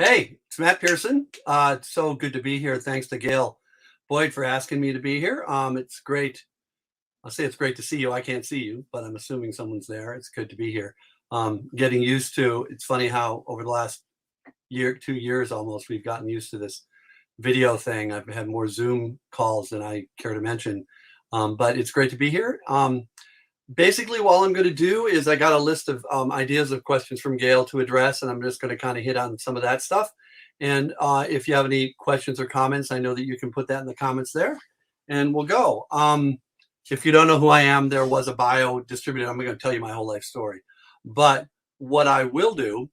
Hey, it's Matt Pierson. It's so good to be here. Thanks to Gail Boyd for asking me to be here. It's great. I'll say it's great to see you. I can't see you, but I'm assuming someone's there. It's good to be here. Getting used to. It's funny how over the last year, 2 years almost, we've gotten used to this video thing. I've had more Zoom calls than I care to mention, but it's great to be here. Basically, what I'm going to do is I got a list of ideas of questions from Gail to address, and I'm just going to kind of hit on some of that stuff. And if you have any questions or comments, I know that you can put that in the comments there, and we'll go. If you don't know who I am, there was a bio distributed. I'm going to tell you my whole life story. But what I will do,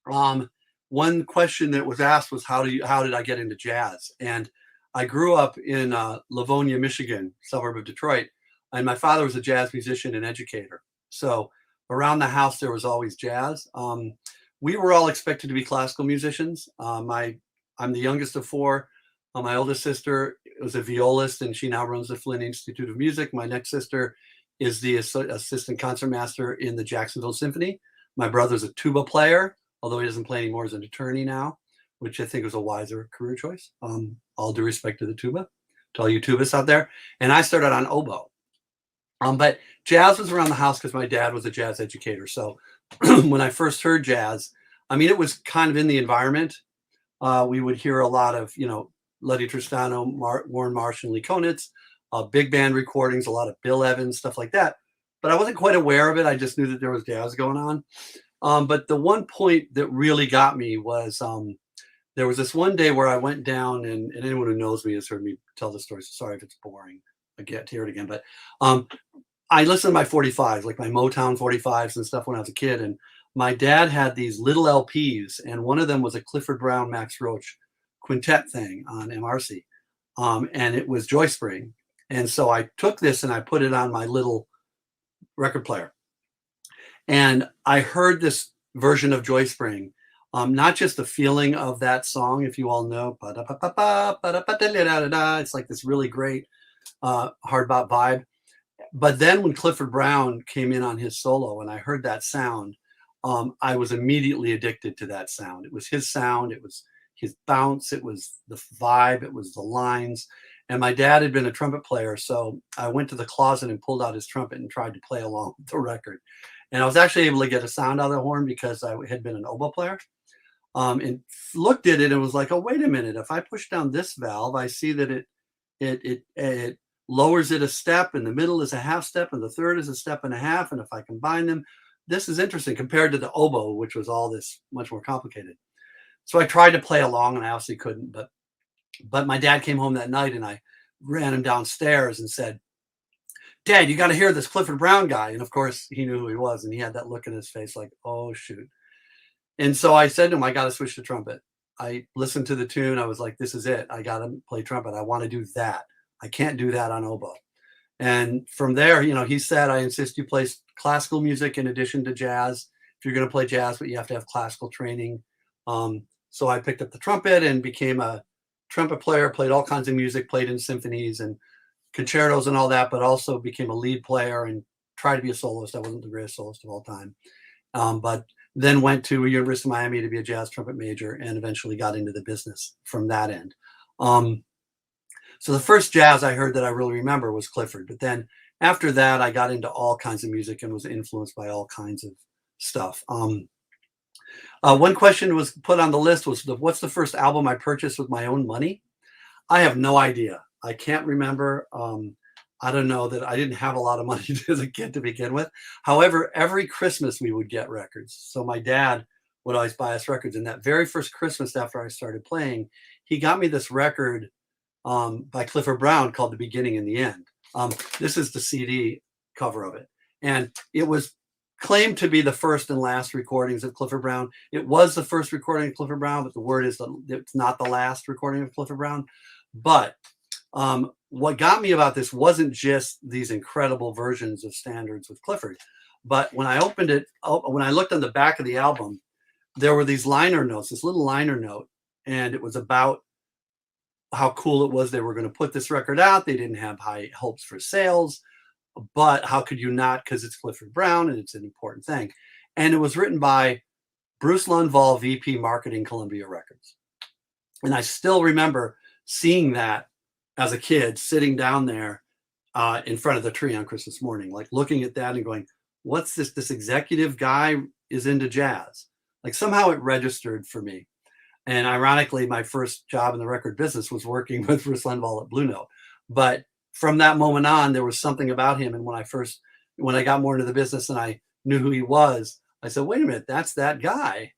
one question that was asked was how did I get into jazz? And I grew up in Livonia, Michigan, suburb of Detroit. And my father was a jazz musician and educator. So around the house, there was always jazz. We were all expected to be classical musicians. I'm the youngest of four. My oldest sister was a violist, and she now runs the Flynn Institute of Music. My next sister is the assistant concertmaster in the Jacksonville Symphony. My brother's a tuba player, although he doesn't play anymore as an attorney now, which I think was a wiser career choice. All due respect to the tuba, to all you tubists out there. And I started on oboe. But jazz was around the house because my dad was a jazz educator. So when I first heard jazz, I mean, it was kind of in the environment. We would hear a lot of, Letty Tristano, Warren Marsh, and Lee Konitz, big band recordings, a lot of Bill Evans, stuff like that. But I wasn't quite aware of it. I just knew that there was jazz going on. But the one point that really got me was there was this one day where I went down, and anyone who knows me has heard me tell the story. So sorry if it's boring. I get to hear it again, but I listened to my 45s, like my Motown 45s and stuff when I was a kid. And my dad had these little LPs, and one of them was a Clifford Brown, Max Roach quintet thing on MRC. And it was Joy Spring. And so I took this and I put it on my little record player. And I heard this version of Joy Spring, not just the feeling of that song, if you all know, it's like this really great hard bop vibe. But then when Clifford Brown came in on his solo and I heard that sound, I was immediately addicted to that sound. It was his sound. It was his bounce. It was the vibe. It was the lines. And my dad had been a trumpet player. So I went to the closet and pulled out his trumpet and tried to play along with the record. And I was actually able to get a sound out of the horn because I had been an oboe player. And looked at it and was like, oh, wait a minute. If I push down this valve, I see that it lowers it a step, and the middle is a half step, and the third is a step and a half. And if I combine them, this is interesting compared to the oboe, which was all this much more complicated. So I tried to play along, and I obviously couldn't. But my dad came home that night, and I ran him downstairs and said, Dad, you got to hear this Clifford Brown guy. And of course, he knew who he was, and he had that look in his face like, oh, shoot. And so I said to him, I got to switch to trumpet. I listened to the tune. I was like, this is it. I got to play trumpet. I want to do that. I can't do that on oboe. And from there, he said, I insist you play classical music in addition to jazz. If you're going to play jazz, but you have to have classical training. So I picked up the trumpet and became a trumpet player, played all kinds of music, played in symphonies and concertos and all that, but also became a lead player and tried to be a soloist. I wasn't the greatest soloist of all time. But then went to University of Miami to be a jazz trumpet major and eventually got into the business from that end. So the first jazz I heard that I really remember was Clifford. But then after that, I got into all kinds of music and was influenced by all kinds of stuff. One question was put on the list was, what's the first album I purchased with my own money? I have no idea. I can't remember. I don't know that I didn't have a lot of money as a kid to begin with. However, every Christmas we would get records. So my dad would always buy us records. And that very first Christmas after I started playing, he got me this record by Clifford Brown called The Beginning and the End. This is the CD cover of it. And it was claimed to be the first and last recordings of Clifford Brown. It was the first recording of Clifford Brown, but the word is that it's not the last recording of Clifford Brown. But what got me about this wasn't just these incredible versions of standards with Clifford, but when I opened it, when I looked on the back of the album, there were these liner notes, this little liner note, and it was about how cool it was they were going to put this record out. They didn't have high hopes for sales, but how could you not? Because it's Clifford Brown and it's an important thing. And it was written by Bruce Lundvall, VP Marketing, Columbia Records. And I still remember seeing that as a kid, sitting down there in front of the tree on Christmas morning, like looking at that and going, what's this? This executive guy is into jazz. Like somehow it registered for me. And ironically, my first job in the record business was working with Bruce Lundvall at Blue Note. But from that moment on, there was something about him. And when I got more into the business and I knew who he was, I said, wait a minute, that's that guy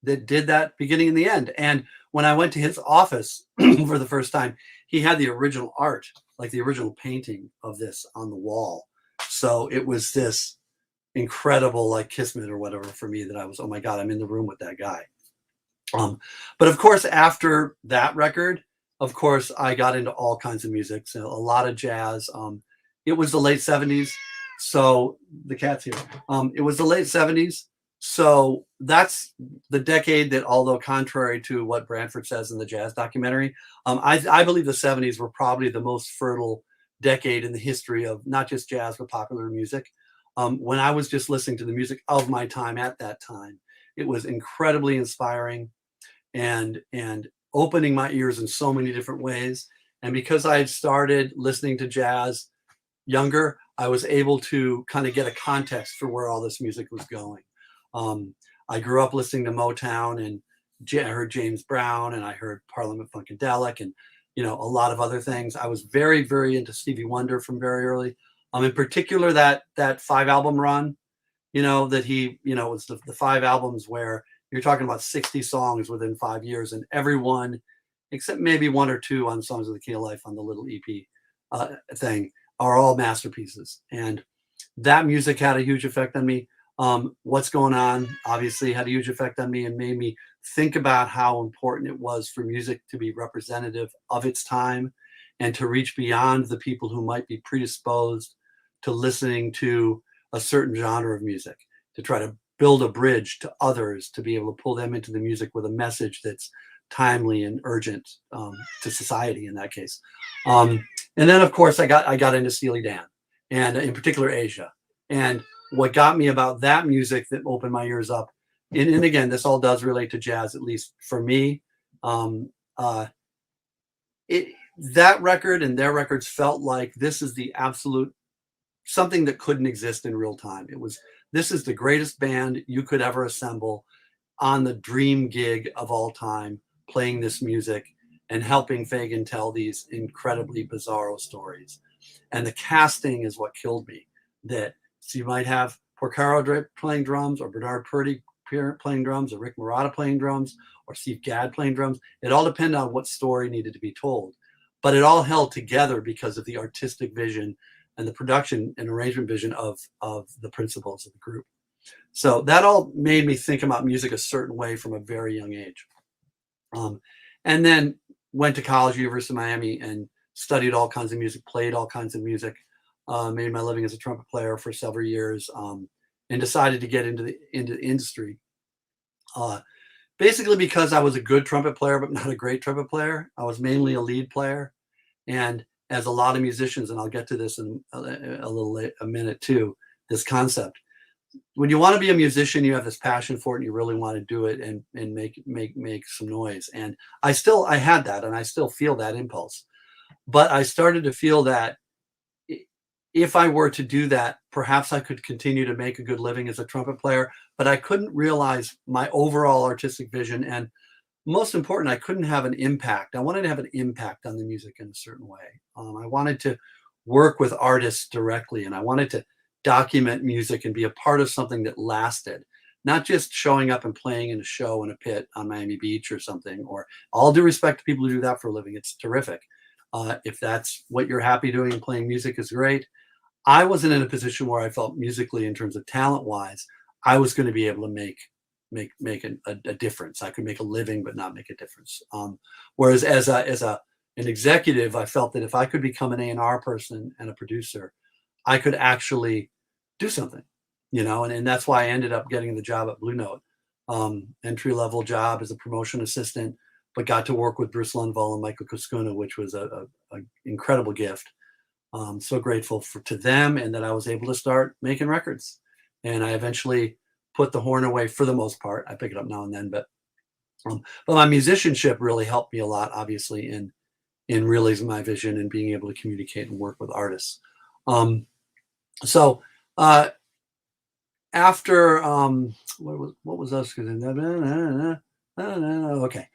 that did that beginning and the end. And when I went to his office for the first time, he had the original art, like the original painting of this on the wall. So it was this incredible, like kismet or whatever for me that I was, oh my God, I'm in the room with that guy. But of course, after that record, of course, I got into all kinds of music, so a lot of jazz. It was the late 70s. So the cat's here. It was the late 70s. So that's the decade that, although contrary to what Branford says in the jazz documentary, I believe the 70s were probably the most fertile decade in the history of not just jazz, but popular music. When I was just listening to the music of my time at that time, it was incredibly inspiring and opening my ears in so many different ways. And because I had started listening to jazz younger, I was able to kind of get a context for where all this music was going. I grew up listening to Motown, and I heard James Brown, and I heard Parliament Funkadelic, and a lot of other things. I was very, very into Stevie Wonder from very early. In particular, that 5-album run, that he, was the 5 albums where you're talking about 60 songs within 5 years, and everyone, except maybe 1 or 2 on Songs of the Key of Life on the little EP thing, are all masterpieces. And that music had a huge effect on me. What's Going On obviously had a huge effect on me and made me think about how important it was for music to be representative of its time and to reach beyond the people who might be predisposed to listening to a certain genre of music, to try to build a bridge to others, to be able to pull them into the music with a message that's timely and urgent to society in that case. And then, of course, I got into Steely Dan, and in particular Asia. And what got me about that music that opened my ears up, and again, this all does relate to jazz, at least for me. That record and their records felt like this is the absolute something that couldn't exist in real time. This is the greatest band you could ever assemble on the dream gig of all time, playing this music and helping Fagen tell these incredibly bizarro stories. And the casting is what killed me. So you might have Porcaro playing drums, or Bernard Purdy playing drums, or Rick Marotta playing drums, or Steve Gadd playing drums. It all depended on what story needed to be told. But it all held together because of the artistic vision and the production and arrangement vision of the principals of the group. So that all made me think about music a certain way from a very young age. And then went to college, University of Miami, and studied all kinds of music, played all kinds of music, made my living as a trumpet player for several years, and decided to get into the industry. Basically because I was a good trumpet player, but not a great trumpet player. I was mainly a lead player. And as a lot of musicians, and I'll get to this in a minute too, this concept. When you want to be a musician, you have this passion for it, and you really want to do it and make some noise. And I had that, and I still feel that impulse. But I started to feel that if I were to do that, perhaps I could continue to make a good living as a trumpet player, but I couldn't realize my overall artistic vision. And most important, I couldn't have an impact. I wanted to have an impact on the music in a certain way. I wanted to work with artists directly, and I wanted to document music and be a part of something that lasted, not just showing up and playing in a show in a pit on Miami Beach or something. Or all due respect to people who do that for a living, it's terrific. If that's what you're happy doing, and playing music is great. I wasn't in a position where I felt musically, in terms of talent wise, I was going to be able to make a difference. I could make a living, but not make a difference. Whereas as an executive, I felt that if I could become an A&R person and a producer, I could actually do something, and that's why I ended up getting the job at Blue Note, entry-level job as a promotion assistant, but got to work with Bruce Lundvall and Michael Kuskuna, which was a incredible gift. So grateful to them, and that I was able to start making records. And I eventually put the horn away for the most part. I pick it up now and then, but my musicianship really helped me a lot, obviously, in realizing my vision and being able to communicate and work with artists. Um, so uh, after what was us? Okay.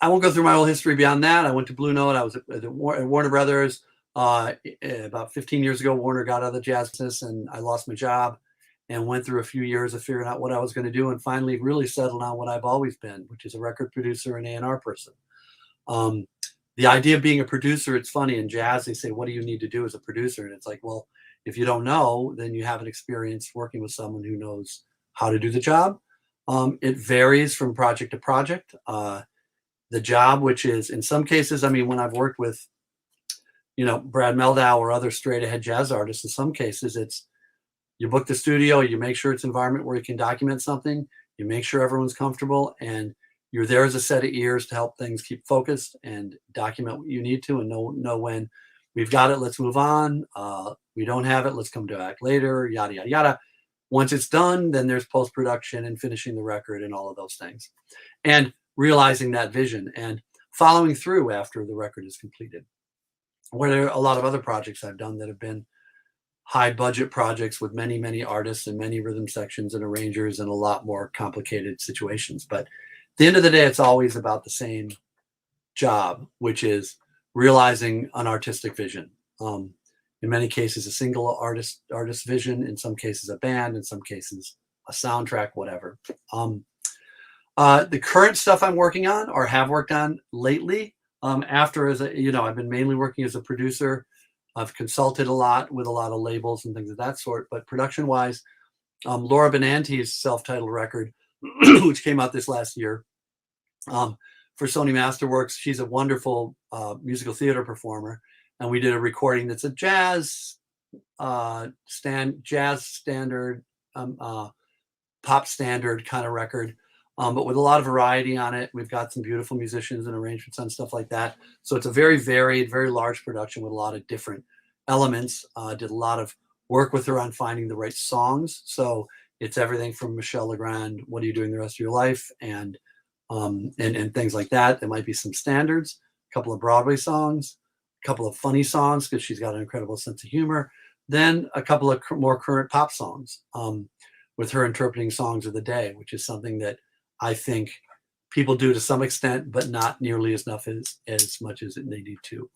I won't go through my whole history beyond that. I went to Blue Note. I was at Warner Brothers. About 15 years ago, Warner got out of the jazz business, and I lost my job, and went through a few years of figuring out what I was going to do, and finally really settled on what I've always been, which is a record producer and A&R person. Um, the idea of being a producer, it's funny in jazz, they say, what do you need to do as a producer? And it's like, well, if you don't know, then you haven't experienced working with someone who knows how to do the job. It varies from project to project. The job, which is in some cases, I mean, when I've worked with, Brad Meldau or other straight ahead jazz artists, in some cases, it's you book the studio, you make sure it's an environment where you can document something, you make sure everyone's comfortable, and you're there as a set of ears to help things keep focused and document what you need to, and know when we've got it, let's move on. We don't have it, let's come back later, yada, yada, yada. Once it's done, then there's post-production and finishing the record and all of those things. And realizing that vision and following through after the record is completed. There are a lot of other projects I've done that have been high budget projects with many, many artists and many rhythm sections and arrangers and a lot more complicated situations. But at the end of the day, it's always about the same job, which is realizing an artistic vision. In many cases, a single artist vision, in some cases, a band, in some cases, a soundtrack, whatever. The current stuff I'm working on or have worked on lately, I've been mainly working as a producer. I've consulted a lot with a lot of labels and things of that sort, but production-wise, Laura Benanti's self-titled record, which came out this last year, for Sony Masterworks. She's a wonderful musical theater performer, and we did a recording that's a jazz standard, pop standard kind of record, but with a lot of variety on it. We've got some beautiful musicians and arrangements and stuff like that. So it's a very varied, very large production with a lot of different elements. Did a lot of work with her on finding the right songs. So it's everything from Michel Legrand, "What Are You Doing the Rest of Your Life?" and things like that. There might be some standards, a couple of Broadway songs, a couple of funny songs because she's got an incredible sense of humor, then a couple of more current pop songs, with her interpreting songs of the day, which is something that I think people do to some extent, but not nearly as much as they need to.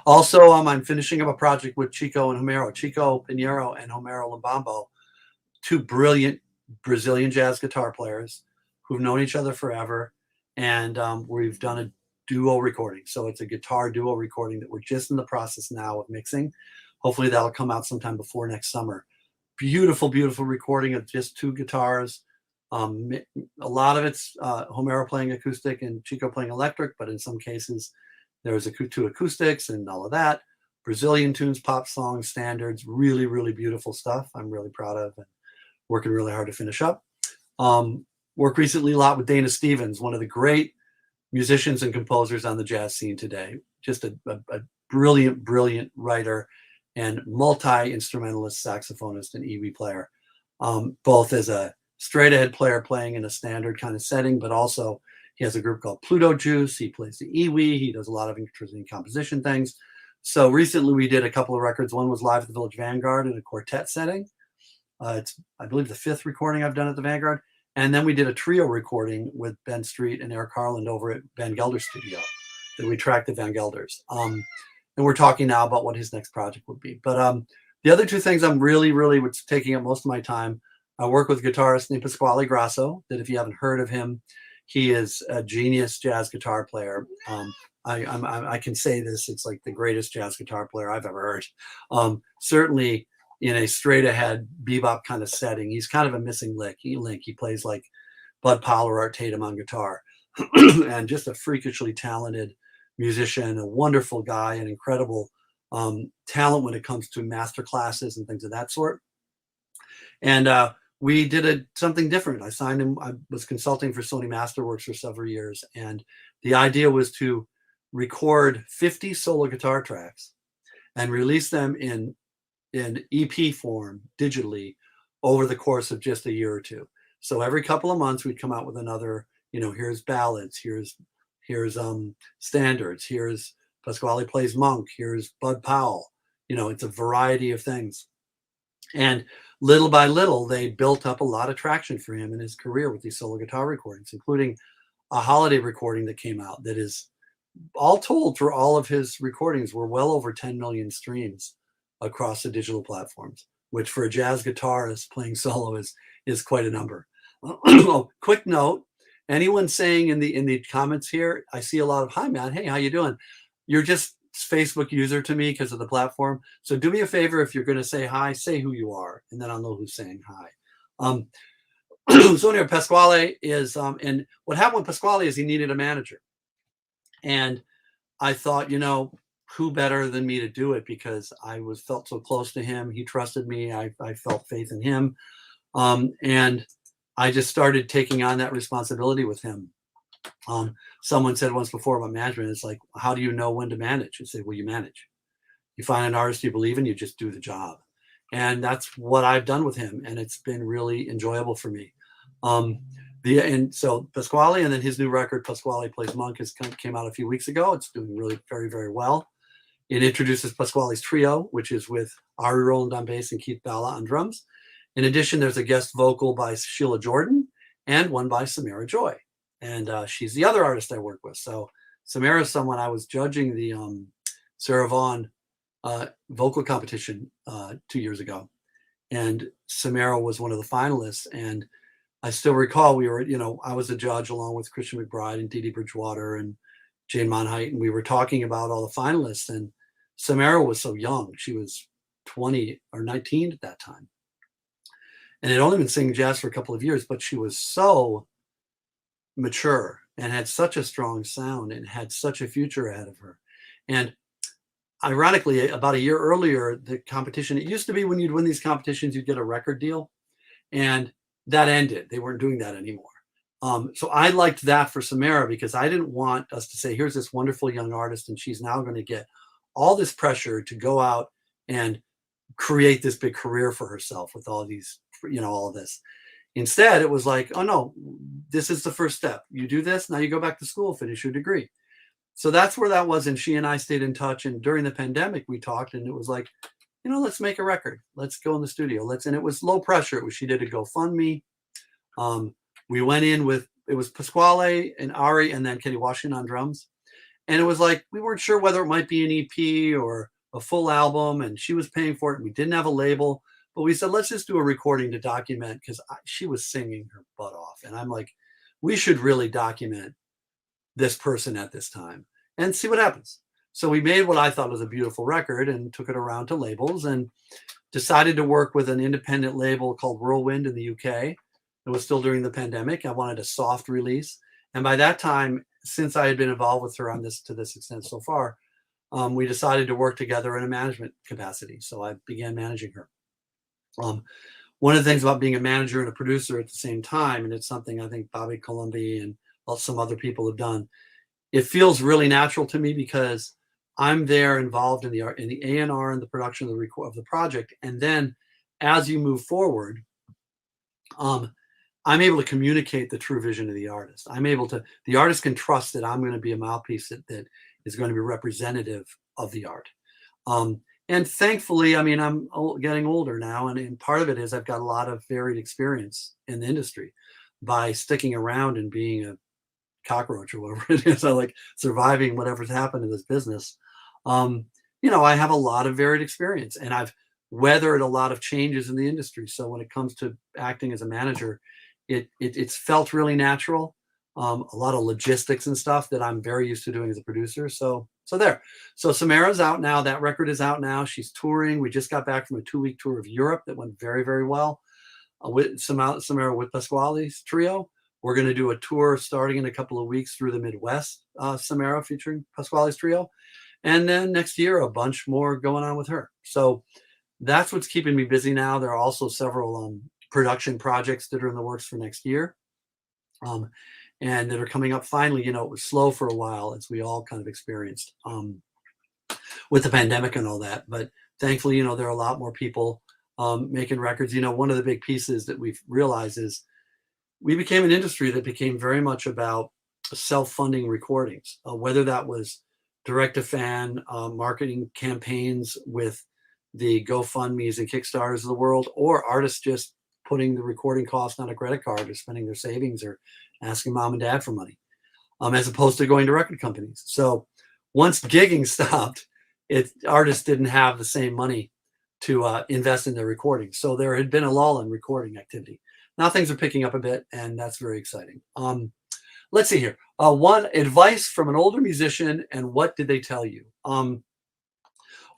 Also, I'm finishing up a project with Chico Pinheiro and Homero Lambambo, two brilliant Brazilian jazz guitar players who've known each other forever. And we've done a duo recording. So it's a guitar duo recording that we're just in the process now of mixing. Hopefully that'll come out sometime before next summer. Beautiful, beautiful recording of just two guitars. A lot of it's Homero playing acoustic and Chico playing electric, but in some cases there's two acoustics and all of that. Brazilian tunes, pop songs, standards, really, really beautiful stuff. I'm really proud of and working really hard to finish up. Worked recently a lot with Dana Stevens, one of the great musicians and composers on the jazz scene today. Just a brilliant, brilliant writer and multi-instrumentalist, saxophonist, and EWI player, both as a straight-ahead player playing in a standard kind of setting, but also he has a group called Pluto Juice. He plays the EWI. He does a lot of interesting composition things. So recently we did a couple of records. One was live at the Village Vanguard in a quartet setting. It's, I believe, the 5th recording I've done at the Vanguard. And then we did a trio recording with Ben Street and Eric Harland over at Van Gelder's studio that we tracked at Van Gelder's. And we're talking now about what his next project would be. But the other two things I'm really, really taking up most of my time, I work with a guitarist named Pasquale Grasso, that if you haven't heard of him, he is a genius jazz guitar player. I can say this, it's like the greatest jazz guitar player I've ever heard. Certainly in a straight ahead bebop kind of setting, he's kind of a missing link. He plays like Bud Powell or Art Tatum on guitar, and just a freakishly talented musician, a wonderful guy, an incredible talent when it comes to master classes and things of that sort. And we did something different. I signed him. I was consulting for Sony Masterworks for several years, and the idea was to record 50 solo guitar tracks and release them in in EP form digitally over the course of just a year or two. So every couple of months we'd come out with another, here's ballads, here's standards, here's Pasquale Plays Monk, here's Bud Powell. It's a variety of things. And little by little, they built up a lot of traction for him in his career with these solo guitar recordings, including a holiday recording that came out that is, all told, for all of his recordings, were well over 10 million streams across the digital platforms, which for a jazz guitarist playing solo is quite a number. Quick note, anyone saying in the comments here, I see a lot of, hi man, hey, how you doing? You're just Facebook user to me because of the platform. So do me a favor, if you're going to say hi, say who you are, and then I'll know who's saying hi. So anyway, Pasquale is, and what happened with Pasquale is he needed a manager. And I thought, who better than me to do it, because I felt so close to him. He trusted me. I felt faith in him. And I just started taking on that responsibility with him. Someone said once before about management, it's like, how do you know when to manage? You say, well, you manage. You find an artist you believe in, you just do the job. And that's what I've done with him. And it's been really enjoyable for me. And so Pasquale, and then his new record, Pasquale Plays Monk, came out a few weeks ago. It's doing really very, very well. It introduces Pasquale's trio, which is with Ari Rowland on bass and Keith Balla on drums. In addition, there's a guest vocal by Sheila Jordan and one by Samara Joy. And she's the other artist I work with. So Samara is someone I was judging the Sarah Vaughan vocal competition 2 years ago. And Samara was one of the finalists. And I still recall I was a judge along with Christian McBride and Dee Dee Bridgewater and Jane Monheit, and we were talking about all the finalists. And Samara was so young. She was 20 or 19 at that time. And had only been singing jazz for a couple of years, but she was so mature and had such a strong sound and had such a future ahead of her. And ironically, about a year earlier, the competition, it used to be when you'd win these competitions, you'd get a record deal. And that ended. They weren't doing that anymore. So I liked that for Samara, because I didn't want us to say, here's this wonderful young artist, and she's now going to get all this pressure to go out and create this big career for herself with all these, all of this. Instead, it was like, oh no, this is the first step. You do this, now you go back to school, finish your degree. So that's where that was. And she and I stayed in touch. And during the pandemic, we talked, and it was like, let's make a record. Let's go in the studio. And it was low pressure. She did a GoFundMe. We went in with, it was Pasquale and Ari and then Kenny Washington on drums. And it was like, we weren't sure whether it might be an EP or a full album, and she was paying for it. And we didn't have a label, but we said, let's just do a recording to document, because she was singing her butt off. And I'm like, we should really document this person at this time and see what happens. So we made what I thought was a beautiful record and took it around to labels, and decided to work with an independent label called Whirlwind in the UK. It was still during the pandemic. I wanted a soft release. And by that time, since I had been involved with her on this to this extent so far, we decided to work together in a management capacity. So I began managing her. One of the things about being a manager and a producer at the same time, and it's something I think Bobby Colombi and some other people have done, it feels really natural to me, because I'm there involved in the A&R and the production of the project. And then as you move forward, I'm able to communicate the true vision of the artist. The artist can trust that I'm going to be a mouthpiece that is going to be representative of the art. And thankfully, I'm getting older now, and part of it is I've got a lot of varied experience in the industry by sticking around and being a cockroach or whatever it is. I like surviving whatever's happened in this business. I have a lot of varied experience, and I've weathered a lot of changes in the industry. So when it comes to acting as a manager, it's felt really natural. A lot of logistics and stuff that I'm very used to doing as a producer. So there. So Samara's out now. That record is out now. She's touring. We just got back from a 2-week tour of Europe that went very, very well. With Samara with Pasquale's trio. We're going to do a tour starting in a couple of weeks through the Midwest, Samara featuring Pasquale's trio. And then next year, a bunch more going on with her. So that's what's keeping me busy now. There are also several production projects that are in the works for next year. And that are coming up finally. It was slow for a while, as we all kind of experienced with the pandemic and all that. But Thankfully, there are a lot more people making records. One of the big pieces that we've realized is we became an industry that became very much about self-funding recordings, whether that was direct-to-fan marketing campaigns with the GoFundMe's and Kickstarters of the world, or artists just putting the recording cost on a credit card or spending their savings or asking mom and dad for money, as opposed to going to record companies. So once gigging stopped, artists didn't have the same money to invest in their recordings. So there had been a lull in recording activity. Now things are picking up a bit, and that's very exciting. Let's see here. One advice from an older musician, and what did they tell you?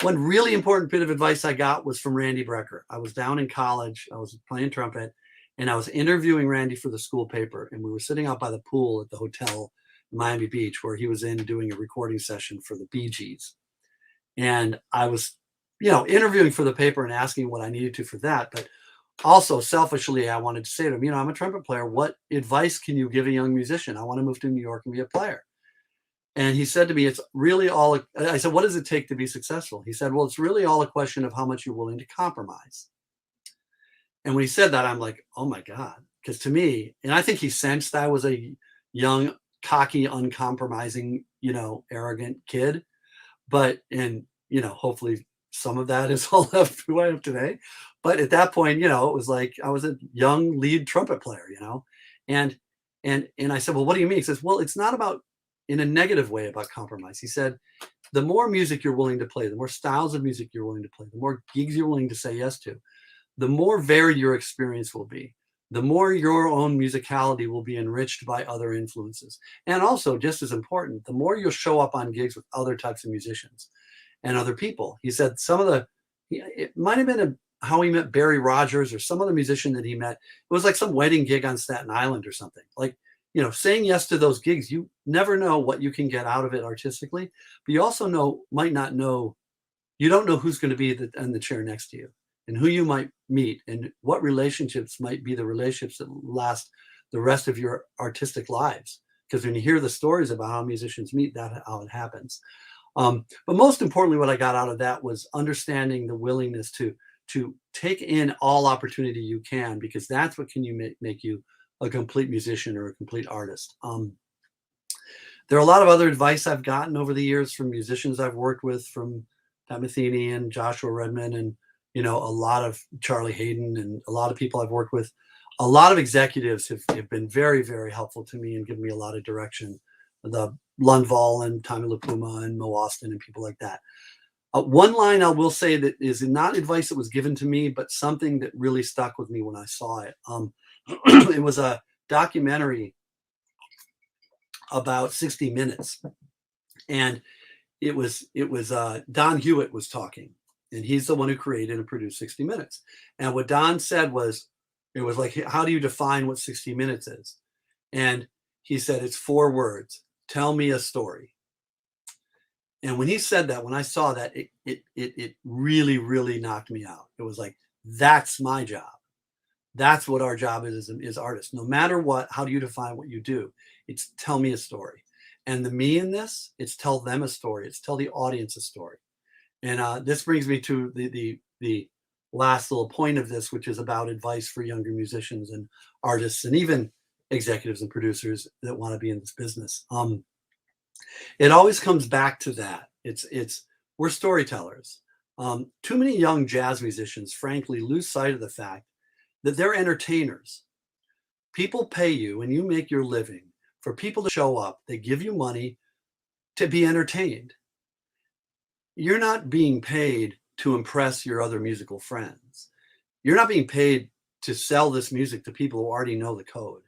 One really important bit of advice I got was from Randy Brecker. I was down in college. I was playing trumpet, and I was interviewing Randy for the school paper. And we were sitting out by the pool at the hotel in Miami Beach, where he was in doing a recording session for the Bee Gees. And I was, interviewing for the paper and asking what I needed to for that. But also selfishly, I wanted to say to him, I'm a trumpet player. What advice can you give a young musician? I want to move to New York and be a player. And he said to me, it's really all, I said, what does it take to be successful? He said, well, it's really all a question of how much you're willing to compromise. And when he said that, I'm like, oh my God. Because to me, and I think he sensed I was a young, cocky, uncompromising, arrogant kid. But, hopefully some of that is all left who I am today. But at that point, it was like I was a young lead trumpet player, and I said, well, what do you mean? He says, well, it's not about in a negative way about compromise. He said, the more music you're willing to play, the more styles of music you're willing to play, the more gigs you're willing to say yes to, the more varied your experience will be, the more your own musicality will be enriched by other influences. And also, just as important, the more you'll show up on gigs with other types of musicians and other people. He said it might have been how he met Barry Rogers or some other musician that he met. It was like some wedding gig on Staten Island or something. Like, saying yes to those gigs, you never know what you can get out of it artistically, but you also you don't know who's going to be in the chair next to you and who you might meet and what relationships might be the relationships that last the rest of your artistic lives. Because when you hear the stories about how musicians meet, that's how it happens. But most importantly, what I got out of that was understanding the willingness to take in all opportunity you can, because that's what can make you a complete musician or a complete artist. There are a lot of other advice I've gotten over the years from musicians I've worked with, from Pat Metheny and Joshua Redman, and a lot of Charlie Hayden, and a lot of people I've worked with. A lot of executives have been very, very helpful to me and given me a lot of direction. The Lundvall and Tommy LaPuma and Mo Austin and people like that. One line I will say that is not advice that was given to me, but something that really stuck with me when I saw it. It was a documentary about 60 Minutes, and it was Don Hewitt was talking, and he's the one who created and produced 60 Minutes. And what Don said was, it was like, how do you define what 60 Minutes is? And he said, it's 4 words: tell me a story. And when he said that, when I saw that, it really, really knocked me out. It was like, that's my job. That's what our job is artists. No matter what, how do you define what you do? It's tell me a story. And the me in this, it's tell them a story. It's tell the audience a story. And this brings me to the last little point of this, which is about advice for younger musicians and artists, and even executives and producers that want to be in this business. It always comes back to that. We're storytellers. Too many young jazz musicians, frankly, lose sight of the fact that they're entertainers. People pay you and you make your living for people to show up. They give you money to be entertained. You're not being paid to impress your other musical friends. You're not being paid to sell this music to people who already know the code.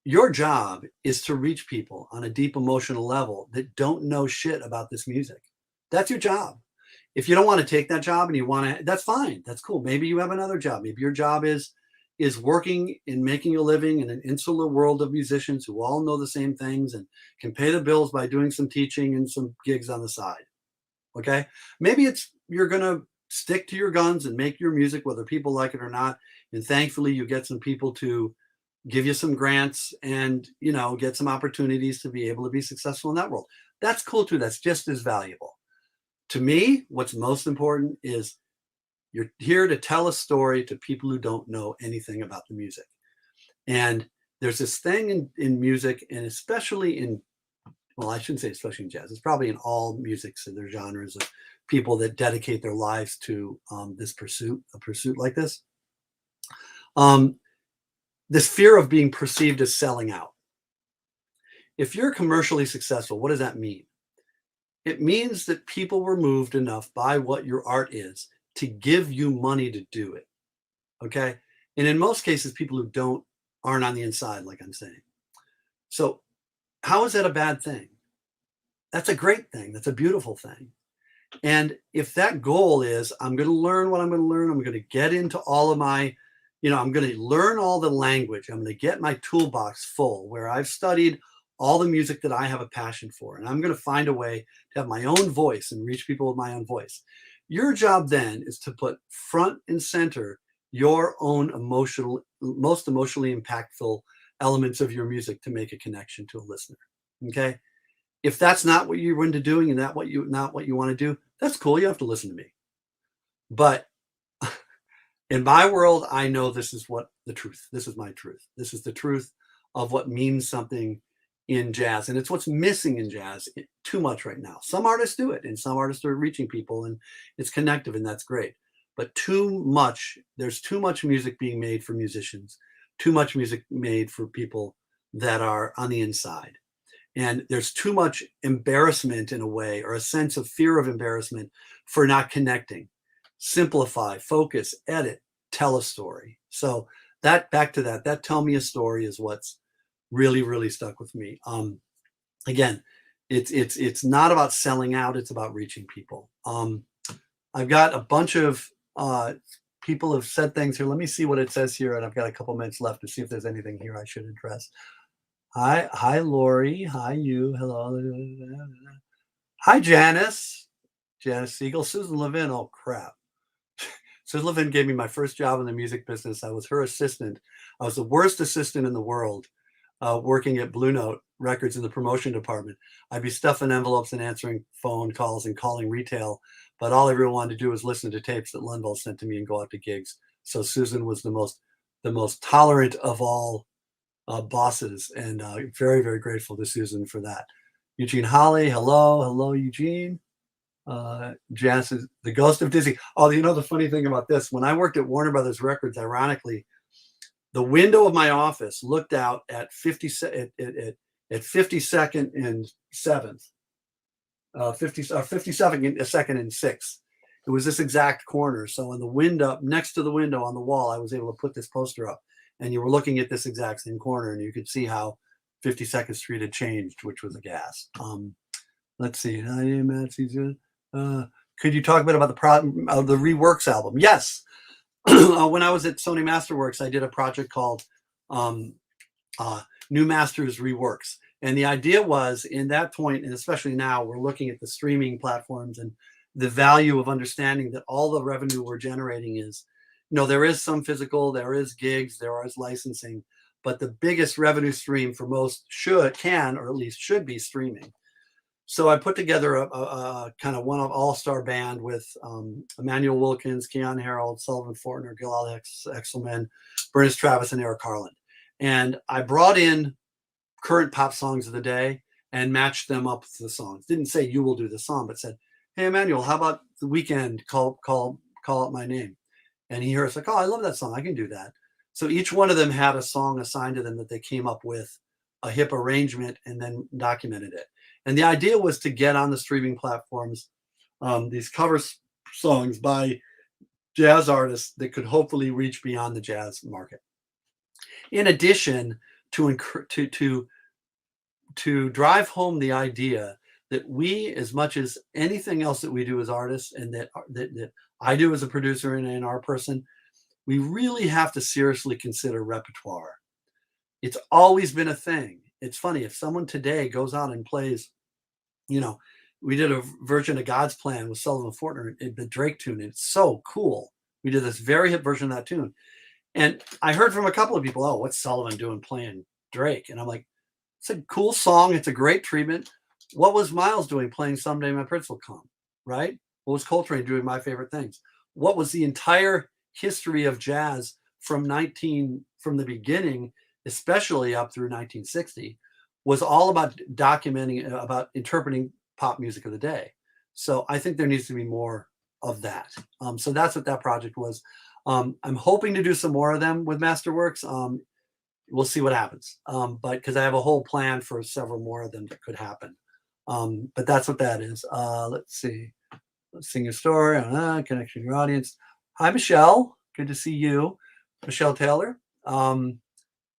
Your job is to reach people on a deep emotional level that don't know shit about this music. That's your job. If you don't want to take that job and you want to, that's fine. That's cool. Maybe you have another job. Maybe your job is working and making a living in an insular world of musicians who all know the same things and can pay the bills by doing some teaching and some gigs on the side. Okay. Maybe you're going to stick to your guns and make your music, whether people like it or not. And thankfully you get some people to give you some grants and, get some opportunities to be able to be successful in that world. That's cool too. That's just as valuable. To me, what's most important is you're here to tell a story to people who don't know anything about the music. And there's this thing in music, and especially in, well, I shouldn't say especially in jazz. It's probably in all musics and their genres of people that dedicate their lives to this pursuit, a pursuit like this. Um, this fear of being perceived as selling out. If you're commercially successful, what does that mean? It means that people were moved enough by what your art is to give you money to do it. Okay. And in most cases, people who don't aren't on the inside, like I'm saying. So, how is that a bad thing? That's a great thing. That's a beautiful thing. And if that goal is, I'm going to learn what I'm going to learn, I'm going to get into all of my, I'm going to learn all the language, I'm going to get my toolbox full where I've studied all the music that I have a passion for, and I'm going to find a way to have my own voice and reach people with my own voice. Your job then is to put front and center your own most emotionally impactful elements of your music to make a connection to a listener. Okay. If that's not what you're into doing and not what you want to do, that's cool. You have to listen to me. But in my world, I know this is what the truth. This is my truth. This is the truth of what means something in jazz. And it's what's missing in jazz too much right now. Some artists do it, and some artists are reaching people, and it's connective, and that's great. But there's too much music being made for musicians, too much music made for people that are on the inside. And there's too much embarrassment in a way, or a sense of fear of embarrassment for not connecting. Simplify, focus, edit, tell a story. So back to that tell me a story is what's really, really stuck with me. Again, it's not about selling out, it's about reaching people. I've got a bunch of people have said things here. Let me see what it says here, and I've got a couple minutes left to see if there's anything here I should address. Hi, Lori. Hi, you. Hello. Hi, Janice. Janice Siegel. Susan Levin. Oh, crap. Susan Levin gave me my first job in the music business. I was her assistant. I was the worst assistant in the world, working at Blue Note Records in the promotion department. I'd be stuffing envelopes and answering phone calls and calling retail, but all I really wanted to do was listen to tapes that Lundvall sent to me and go out to gigs. So Susan was the most tolerant of all bosses, and very, very grateful to Susan for that. Eugene Holly, hello, Eugene. Janice is the ghost of Dizzy. Oh, the funny thing about this, when I worked at Warner Brothers Records, ironically, the window of my office looked out at 52nd and 7th, 52nd and 6th. It was this exact corner. So in the window, next to the window on the wall, I was able to put this poster up. And you were looking at this exact same corner, and you could see how 52nd Street had changed, which was a gas. Let's see. Could you talk a bit about the Reworks album? Yes. When I was at Sony Masterworks, I did a project called New Masters Reworks. And the idea was, in that point, and especially now, we're looking at the streaming platforms and the value of understanding that all the revenue we're generating is, there is some physical, there is gigs, there is licensing, but the biggest revenue stream for most or at least should be streaming. So I put together a kind of one-off all-star band with Emmanuel Wilkins, Keon Harold, Sullivan Fortner, Gilad Exelman, Bernice Travis, and Eric Harland. And I brought in current pop songs of the day and matched them up with the songs. Didn't say you will do the song, but said, hey, Emmanuel, how about The Weekend, call out my name? And he heard us like, oh, I love that song. I can do that. So each one of them had a song assigned to them that they came up with a hip arrangement and then documented it. And the idea was to get on the streaming platforms these cover songs by jazz artists that could hopefully reach beyond the jazz market. In addition, to drive home the idea that we, as much as anything else that we do as artists, and that I do as a producer and an art person, we really have to seriously consider repertoire. It's always been a thing. It's funny, if someone today goes out and plays, we did a version of God's Plan with Sullivan Fortner, the Drake tune. It's so cool. We did this very hip version of that tune. And I heard from a couple of people, oh, what's Sullivan doing playing Drake? And I'm like, it's a cool song. It's a great treatment. What was Miles doing playing Someday My Prince Will Come? right? What was Coltrane doing my favorite things? What was the entire history of jazz from the beginning, especially up through 1960, was all about documenting, about interpreting pop music of the day. So I think there needs to be more of that. So that's what that project was. I'm hoping to do some more of them with Masterworks. We'll see what happens. But because I have a whole plan for several more of them that could happen. But that's what that is. Let's see. Let's sing your story. Connection to your audience. Hi, Michelle. Good to see you. Michelle Taylor.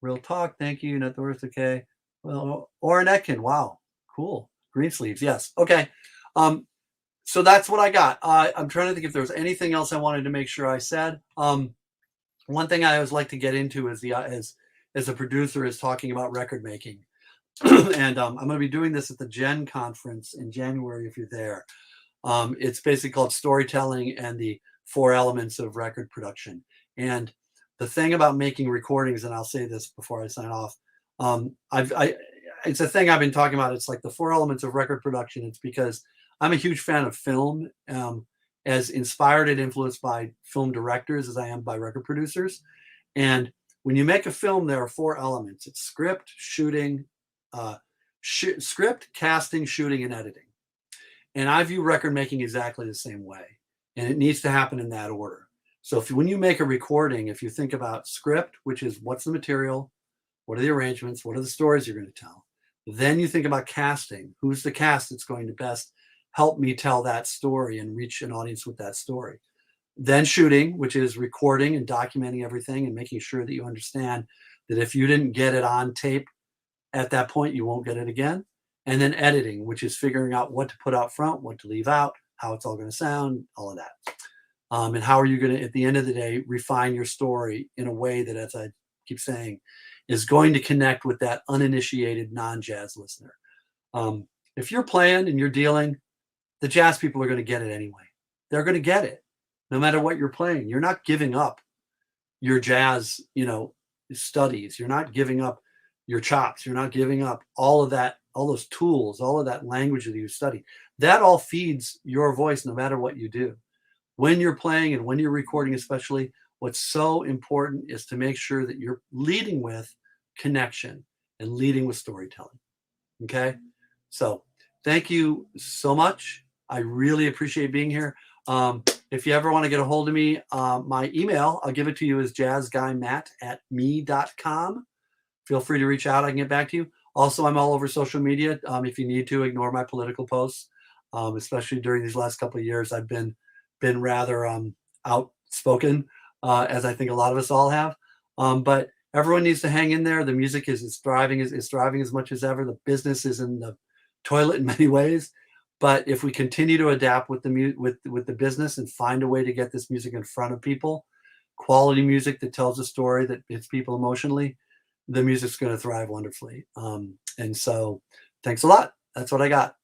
Real talk. Thank you. Not the worst. Okay. Well, Oren Etkin. Wow. Cool. Green sleeves. Yes. Okay. So that's what I got. I'm trying to think if there was anything else I wanted to make sure I said. One thing I always like to get into is as a producer is talking about record making. And I'm going to be doing this at the Gen conference in January if you're there. It's basically called Storytelling and the Four Elements of Record Production. And the thing about making recordings, and I'll say this before I sign off, it's a thing I've been talking about. It's like the four elements of record production. It's because I'm a huge fan of film, as inspired and influenced by film directors as I am by record producers. And when you make a film, there are four elements. It's script, shooting, script, casting, shooting, and editing. And I view record making exactly the same way. And it needs to happen in that order. So when you make a recording, if you think about script, which is what's the material, what are the arrangements, what are the stories you're going to tell? Then you think about casting. Who's the cast that's going to best help me tell that story and reach an audience with that story? Then shooting, which is recording and documenting everything and making sure that you understand that if you didn't get it on tape at that point, you won't get it again. And then editing, which is figuring out what to put out front, what to leave out, how it's all going to sound, all of that. And how are you going to, at the end of the day, refine your story in a way that, as I keep saying, is going to connect with that uninitiated non-jazz listener. If you're playing and you're dealing, the jazz people are going to get it anyway. They're going to get it no matter what you're playing. You're not giving up your jazz, studies. You're not giving up your chops. You're not giving up all of that, all those tools, all of that language that you study. That all feeds your voice no matter what you do. When you're playing and when you're recording especially, what's so important is to make sure that you're leading with connection and leading with storytelling. Okay? So thank you so much. I really appreciate being here. If you ever want to get a hold of me, my email, I'll give it to you, is jazzguymatt@me.com. Feel free to reach out. I can get back to you. Also, I'm all over social media. If you need to, ignore my political posts, especially during these last couple of years. I've been rather outspoken, as I think a lot of us all have. But everyone needs to hang in there. The music is thriving as much as ever. The business is in the toilet in many ways. But if we continue to adapt with the business and find a way to get this music in front of people, quality music that tells a story that hits people emotionally, the music's going to thrive wonderfully. And so thanks a lot. That's what I got.